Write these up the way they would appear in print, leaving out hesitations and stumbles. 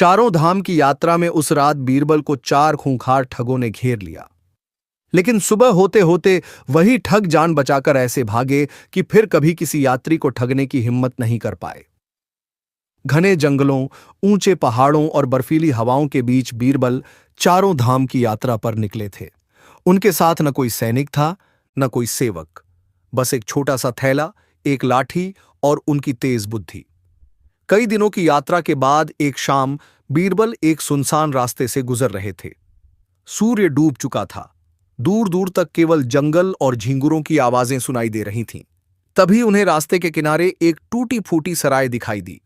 चारों धाम की यात्रा में उस रात बीरबल को 4 खूंखार ठगों ने घेर लिया। लेकिन सुबह होते होते वही ठग जान बचाकर ऐसे भागे कि फिर कभी किसी यात्री को ठगने की हिम्मत नहीं कर पाए। घने जंगलों, ऊंचे पहाड़ों और बर्फीली हवाओं के बीच बीरबल चारों धाम की यात्रा पर निकले थे। उनके साथ न कोई सैनिक था, न कोई सेवक, बस एक छोटा सा थैला, एक लाठी और उनकी तेज बुद्धि। कई दिनों की यात्रा के बाद एक शाम बीरबल एक सुनसान रास्ते से गुजर रहे थे। सूर्य डूब चुका था। दूर दूर तक केवल जंगल और झींगुरों की आवाजें सुनाई दे रही थीं। तभी उन्हें रास्ते के किनारे एक टूटी फूटी सराय दिखाई दी।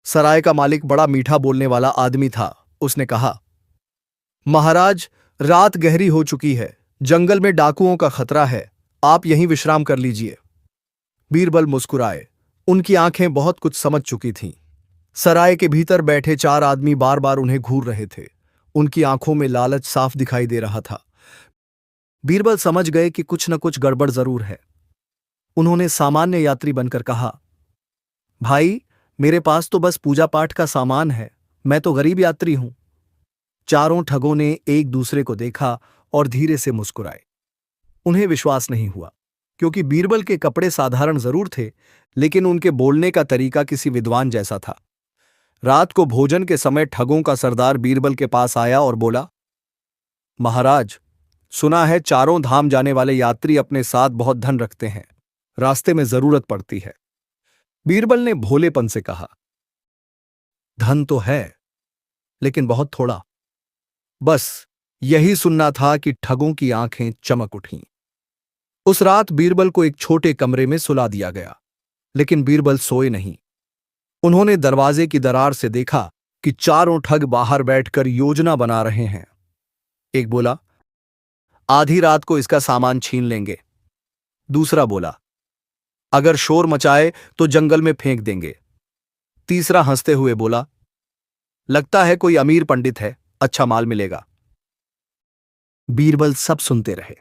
सराय का मालिक बड़ा मीठा बोलने वाला आदमी था। उसने कहा, महाराज, रात गहरी हो चुकी है, जंगल में डाकुओं का खतरा है, आप यहीं विश्राम कर लीजिए। बीरबल मुस्कुराए। उनकी आंखें बहुत कुछ समझ चुकी थीं। सराय के भीतर बैठे 4 आदमी बार बार उन्हें घूर रहे थे। उनकी आंखों में लालच साफ दिखाई दे रहा था। बीरबल समझ गए कि कुछ न कुछ गड़बड़ जरूर है। उन्होंने सामान्य यात्री बनकर कहा, भाई, मेरे पास तो बस पूजा पाठ का सामान है, मैं तो गरीब यात्री हूं। चारों ठगों ने एक दूसरे को देखा और धीरे से मुस्कुराए। उन्हें विश्वास नहीं हुआ, क्योंकि बीरबल के कपड़े साधारण जरूर थे, लेकिन उनके बोलने का तरीका किसी विद्वान जैसा था। रात को भोजन के समय ठगों का सरदार बीरबल के पास आया और बोला, महाराज, सुना है चारों धाम जाने वाले यात्री अपने साथ बहुत धन रखते हैं, रास्ते में जरूरत पड़ती है। बीरबल ने भोलेपन से कहा, धन तो है, लेकिन बहुत थोड़ा। बस यही सुनना था कि ठगों की आंखें चमक उठीं। उस रात बीरबल को एक छोटे कमरे में सुला दिया गया, लेकिन बीरबल सोए नहीं। उन्होंने दरवाजे की दरार से देखा कि चारों ठग बाहर बैठकर योजना बना रहे हैं। एक बोला, आधी रात को इसका सामान छीन लेंगे। दूसरा बोला, अगर शोर मचाए तो जंगल में फेंक देंगे। तीसरा हंसते हुए बोला, लगता है कोई अमीर पंडित है, अच्छा माल मिलेगा। बीरबल सब सुनते रहे।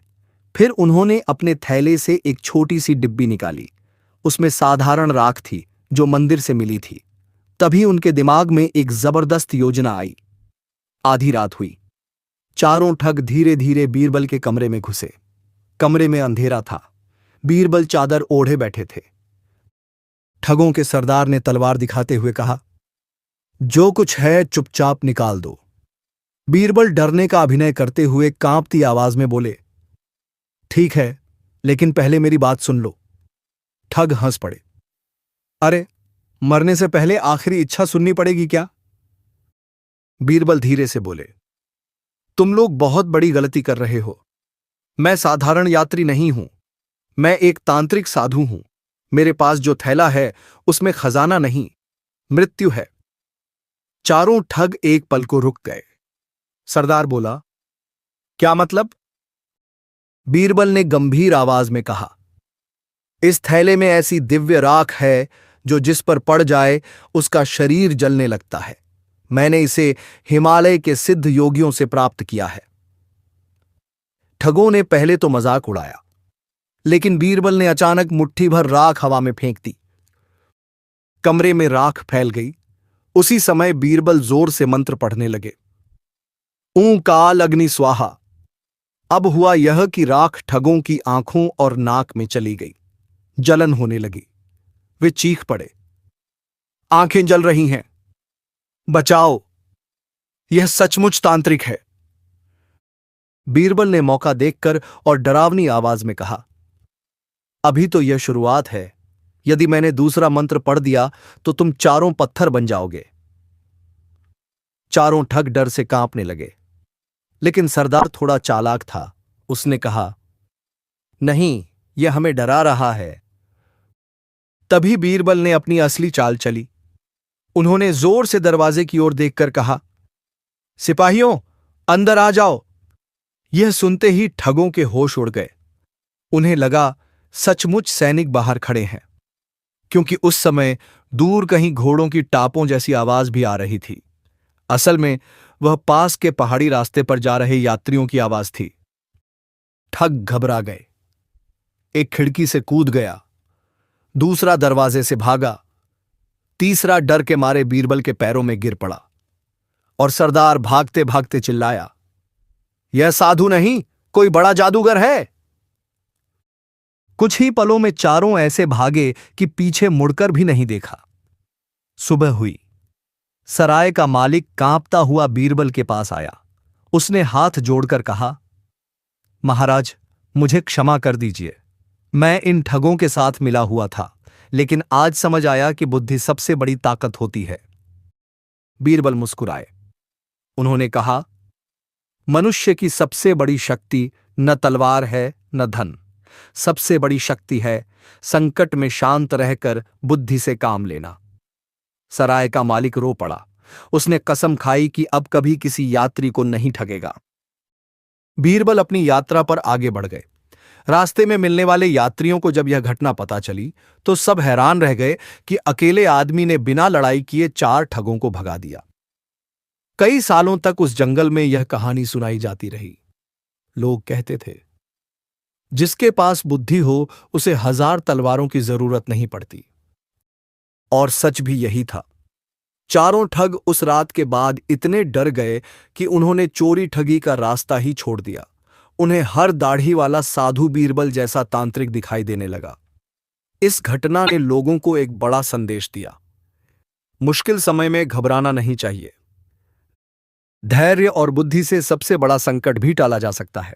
फिर उन्होंने अपने थैले से एक छोटी सी डिब्बी निकाली। उसमें साधारण राख थी जो मंदिर से मिली थी। तभी उनके दिमाग में एक जबरदस्त योजना आई। आधी रात हुई। चारों ठग धीरे धीरे बीरबल के कमरे में घुसे। कमरे में अंधेरा था। बीरबल चादर ओढ़े बैठे थे। ठगों के सरदार ने तलवार दिखाते हुए कहा, जो कुछ है चुपचाप निकाल दो। बीरबल डरने का अभिनय करते हुए कांपती आवाज में बोले, ठीक है, लेकिन पहले मेरी बात सुन लो। ठग हंस पड़े। अरे, मरने से पहले आखिरी इच्छा सुननी पड़ेगी क्या? बीरबल धीरे से बोले, तुम लोग बहुत बड़ी गलती कर रहे हो। मैं साधारण यात्री नहीं हूं, मैं एक तांत्रिक साधु हूं। मेरे पास जो थैला है उसमें खजाना नहीं, मृत्यु है। चारों ठग एक पल को रुक गए। सरदार बोला, क्या मतलब? बीरबल ने गंभीर आवाज में कहा, इस थैले में ऐसी दिव्य राख है जो जिस पर पड़ जाए उसका शरीर जलने लगता है। मैंने इसे हिमालय के सिद्ध योगियों से प्राप्त किया है। ठगों ने पहले तो मजाक उड़ाया, लेकिन बीरबल ने अचानक मुट्ठी भर राख हवा में फेंक दी। कमरे में राख फैल गई। उसी समय बीरबल जोर से मंत्र पढ़ने लगे। ऊं काल अग्नि स्वाहा। अब हुआ यह कि राख ठगों की आंखों और नाक में चली गई। जलन होने लगी। वे चीख पड़े, आंखें जल रही हैं, बचाओ, यह सचमुच तांत्रिक है। बीरबल ने मौका देखकर और डरावनी आवाज में कहा, अभी तो यह शुरुआत है। यदि मैंने दूसरा मंत्र पढ़ दिया तो तुम चारों पत्थर बन जाओगे। चारों ठग डर से कांपने लगे, लेकिन सरदार थोड़ा चालाक था। उसने कहा, नहीं, यह हमें डरा रहा है। तभी बीरबल ने अपनी असली चाल चली। उन्होंने जोर से दरवाजे की ओर देखकर कहा, सिपाहियों, अंदर आ जाओ। यह सुनते ही ठगों के होश उड़ गए। उन्हें लगा सचमुच सैनिक बाहर खड़े हैं, क्योंकि उस समय दूर कहीं घोड़ों की टापों जैसी आवाज भी आ रही थी। असल में वह पास के पहाड़ी रास्ते पर जा रहे यात्रियों की आवाज थी। ठग घबरा गए। एक खिड़की से कूद गया, दूसरा दरवाजे से भागा। तीसरा डर के मारे बीरबल के पैरों में गिर पड़ा और सरदार भागते भागते चिल्लाया, यह साधु नहीं, कोई बड़ा जादूगर है। कुछ ही पलों में चारों ऐसे भागे कि पीछे मुड़कर भी नहीं देखा। सुबह हुई। सराय का मालिक कांपता हुआ बीरबल के पास आया। उसने हाथ जोड़कर कहा, महाराज, मुझे क्षमा कर दीजिए। मैं इन ठगों के साथ मिला हुआ था, लेकिन आज समझ आया कि बुद्धि सबसे बड़ी ताकत होती है। बीरबल मुस्कुराए। उन्होंने कहा, मनुष्य की सबसे बड़ी शक्ति न तलवार है न धन। सबसे बड़ी शक्ति है संकट में शांत रहकर बुद्धि से काम लेना। सराय का मालिक रो पड़ा। उसने कसम खाई कि अब कभी किसी यात्री को नहीं ठगेगा। बीरबल अपनी यात्रा पर आगे बढ़ गए। रास्ते में मिलने वाले यात्रियों को जब यह घटना पता चली तो सब हैरान रह गए कि अकेले आदमी ने बिना लड़ाई किए 4 ठगों को भगा दिया। कई सालों तक उस जंगल में यह कहानी सुनाई जाती रही। लोग कहते थे, जिसके पास बुद्धि हो उसे 1000 तलवारों की जरूरत नहीं पड़ती। और सच भी यही था। चारों ठग उस रात के बाद इतने डर गए कि उन्होंने चोरी ठगी का रास्ता ही छोड़ दिया। उन्हें हर दाढ़ी वाला साधु बीरबल जैसा तांत्रिक दिखाई देने लगा। इस घटना ने लोगों को एक बड़ा संदेश दिया। मुश्किल समय में घबराना नहीं चाहिए। धैर्य और बुद्धि से सबसे बड़ा संकट भी टाला जा सकता है।